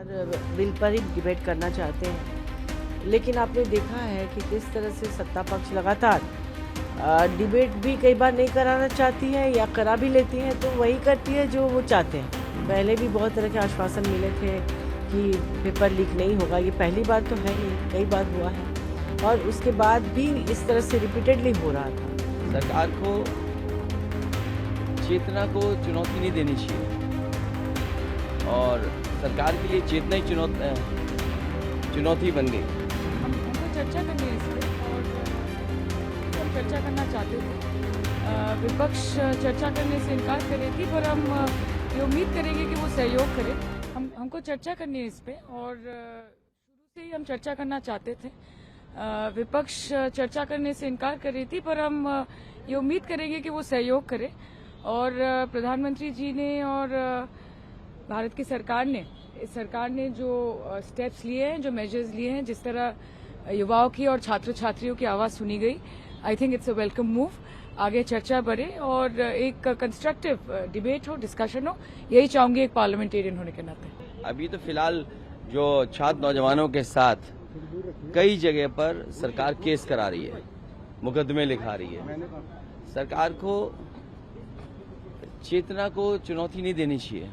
हर bill पर ही debate करना चाहते हैं, लेकिन आपने देखा है कि किस तरह से सत्ता पक्ष लगातार डिबेट भी कई बार नहीं कराना चाहती है या करा भी लेती है तो वही करती है जो वो चाहते हैं। पहले भी बहुत तरह के आश्वासन मिले थे कि पेपर लीक नहीं होगा, ये पहली बार तो है नहीं, कई बार हुआ है और उसके बाद भी इस तरह से रिपीटेडली हो रहा था। सरकार को चेतना को चुनौती नहीं देनी चाहिए और सरकार के लिए चेतना ही चुनौती बन गई। हमको चर्चा करनी है इस पर और हम चर्चा करना चाहते थे। विपक्ष चर्चा करने से इनकार कर रही थी, पर हम ये उम्मीद करेंगे कि वो सहयोग करे। हमको चर्चा करनी है इस पर और शुरू से ही हम चर्चा करना चाहते थे। विपक्ष चर्चा करने से इनकार कर रही थी, पर हम ये उम्मीद करेंगे कि वो सहयोग करे और प्रधानमंत्री जी ने और भारत की सरकार ने जो स्टेप्स लिए हैं, जो मेजर्स लिए हैं, जिस तरह युवाओं की और छात्र छात्रियों की आवाज़ सुनी गई, I think it's a welcome move. आगे चर्चा बढ़े और एक कंस्ट्रक्टिव डिबेट हो, डिस्कशन हो, यही चाहूंगी एक पार्लियामेंटेरियन होने के नाते। अभी तो फिलहाल जो छात्र नौजवानों के साथ कई जगह पर सरकार केस करा रही है, मुकदमे लिखा रही है। सरकार को चेतना को चुनौती नहीं देनी चाहिए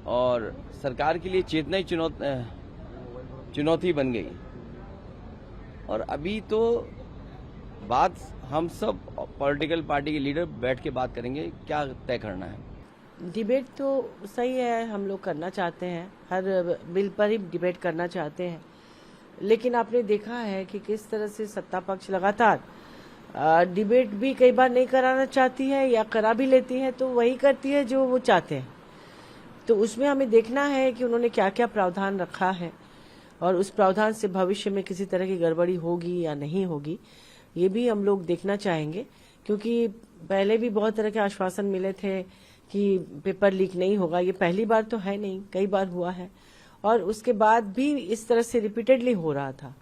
और सरकार के लिए चेतना ही चुनौती बन गई। और अभी तो बात हम सब पॉलिटिकल पार्टी के लीडर बैठ के बात करेंगे क्या तय करना है। डिबेट तो सही है, हम लोग करना चाहते हैं, हर बिल पर ही डिबेट करना चाहते हैं, लेकिन आपने देखा है कि किस तरह से सत्ता पक्ष लगातार डिबेट भी कई बार नहीं कराना चाहती है या करा भी लेती है तो वही करती है जो वो चाहते हैं। तो उसमें हमें देखना है कि उन्होंने क्या क्या प्रावधान रखा है और उस प्रावधान से भविष्य में किसी तरह की गड़बड़ी होगी या नहीं होगी, ये भी हम लोग देखना चाहेंगे, क्योंकि पहले भी बहुत तरह के आश्वासन मिले थे कि पेपर लीक नहीं होगा, ये पहली बार तो है नहीं, कई बार हुआ है और उसके बाद भी इस तरह से रिपीटेडली हो रहा था।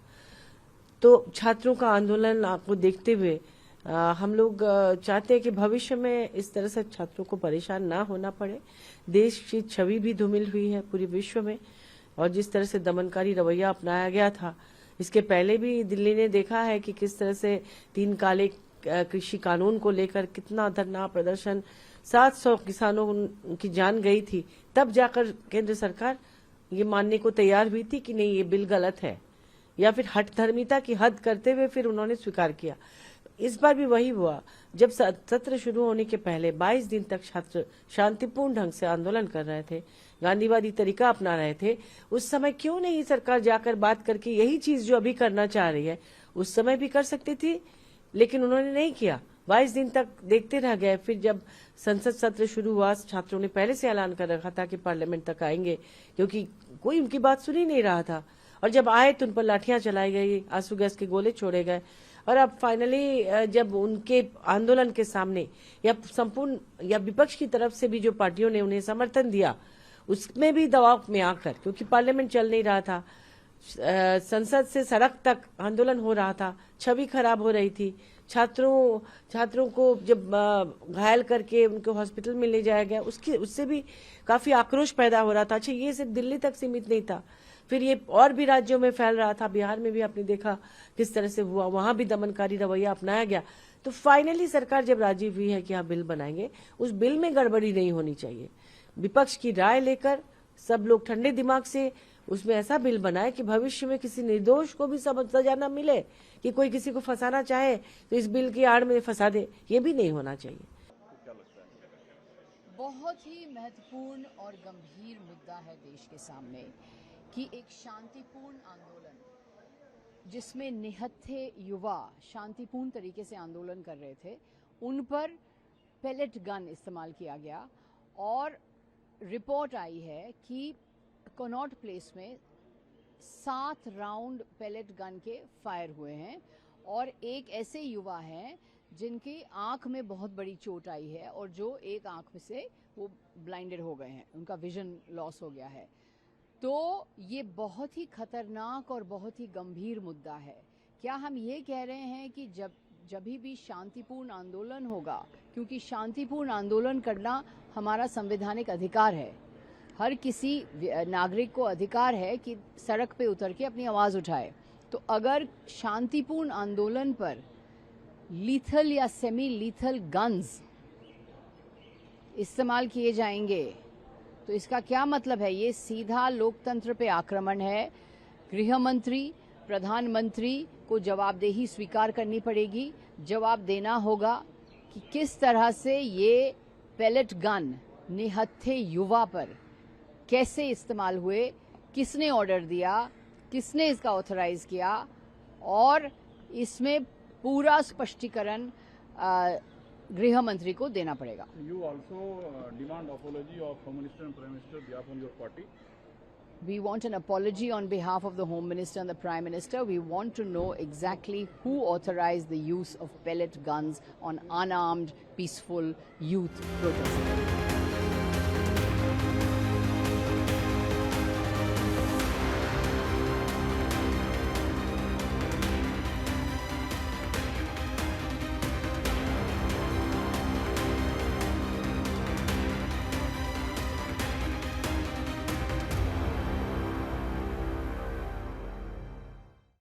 तो छात्रों का आंदोलन आपको देखते हुए हम लोग चाहते हैं कि भविष्य में इस तरह से छात्रों को परेशान ना होना पड़े। देश की छवि भी धूमिल हुई है पूरे विश्व में और जिस तरह से दमनकारी रवैया अपनाया गया था, इसके पहले भी दिल्ली ने देखा है कि किस तरह से 3 काले कृषि कानून को लेकर कितना धरना प्रदर्शन, 700 किसानों की जान गई थी, तब जाकर केंद्र सरकार ये मानने को तैयार हुई थी कि नहीं ये बिल गलत है, या फिर हठधर्मिता की हद करते हुए फिर उन्होंने स्वीकार किया। इस बार भी वही हुआ, जब सत्र शुरू होने के पहले 22 दिन तक छात्र शांतिपूर्ण ढंग से आंदोलन कर रहे थे, गांधीवादी तरीका अपना रहे थे, उस समय क्यों नहीं सरकार जाकर बात करके यही चीज जो अभी करना चाह रही है उस समय भी कर सकती थी, लेकिन उन्होंने नहीं किया। 22 दिन तक देखते रह गए। फिर जब संसद सत्र शुरू हुआ, छात्रों ने पहले से ऐलान कर रखा था कि पार्लियामेंट तक आएंगे, क्योंकि कोई उनकी बात सुन ही नहीं रहा था, और जब आए तो उन पर लाठियां चलाई गई, आंसू गैस के गोले छोड़े गए और अब फाइनली जब उनके आंदोलन के सामने या संपूर्ण या विपक्ष की तरफ से भी जो पार्टियों ने उन्हें समर्थन दिया, उसमें भी दबाव में आकर, क्योंकि पार्लियामेंट चल नहीं रहा था, संसद से सड़क तक आंदोलन हो रहा था, छवि खराब हो रही थी, छात्रों को जब घायल करके उनको हॉस्पिटल में ले जाया गया, उससे भी काफी आक्रोश पैदा हो रहा था। अच्छा, ये सिर्फ दिल्ली तक सीमित नहीं था, फिर ये और भी राज्यों में फैल रहा था। बिहार में भी आपने देखा किस तरह से हुआ, वहां भी दमनकारी रवैया अपनाया गया। तो फाइनली सरकार जब राजी हुई है कि हाँ बिल बनाएंगे, उस बिल में गड़बड़ी नहीं होनी चाहिए। विपक्ष की राय लेकर सब लोग ठंडे दिमाग से उसमें ऐसा बिल बनाए कि भविष्य में किसी निर्दोष को भी सजा न मिले, कि कोई किसी को फंसाना चाहे तो इस बिल की आड़ में फंसा दे, ये भी नहीं होना चाहिए। बहुत ही महत्वपूर्ण और गंभीर मुद्दा है देश के सामने कि एक शांतिपूर्ण आंदोलन जिसमें निहत्थे युवा शांतिपूर्ण तरीके से आंदोलन कर रहे थे, उन पर पेलेट गन इस्तेमाल किया गया और रिपोर्ट आई है कि कनॉट प्लेस में 7 राउंड पेलेट गन के फायर हुए हैं और एक ऐसे युवा हैं जिनकी आंख में बहुत बड़ी चोट आई है और जो एक आंख में से वो ब्लाइंडेड हो गए हैं, उनका विजन लॉस हो गया है। तो ये बहुत ही खतरनाक और बहुत ही गंभीर मुद्दा है। क्या हम ये कह रहे हैं कि जब भी शांतिपूर्ण आंदोलन होगा, क्योंकि शांतिपूर्ण आंदोलन करना हमारा संवैधानिक अधिकार है, हर किसी नागरिक को अधिकार है कि सड़क पे उतर के अपनी आवाज उठाए। तो अगर शांतिपूर्ण आंदोलन पर लीथल या सेमी लीथल गन्स इस्तेमाल किए जाएंगे तो इसका क्या मतलब है? ये सीधा लोकतंत्र पे आक्रमण है। गृह मंत्री, प्रधानमंत्री को जवाबदेही स्वीकार करनी पड़ेगी। जवाब देना होगा कि किस तरह से ये पेलेट गन निहत्थे युवा पर कैसे इस्तेमाल हुए, किसने ऑर्डर दिया, किसने इसका ऑथराइज किया, और इसमें पूरा स्पष्टीकरण गृह मंत्री को देना पड़ेगा। You also demand apology of Home Minister and Prime Minister on behalf of your party. We want an apology on behalf of the Home Minister and the Prime Minister. We want to know exactly who authorized the use of pellet guns on unarmed, peaceful youth protesters.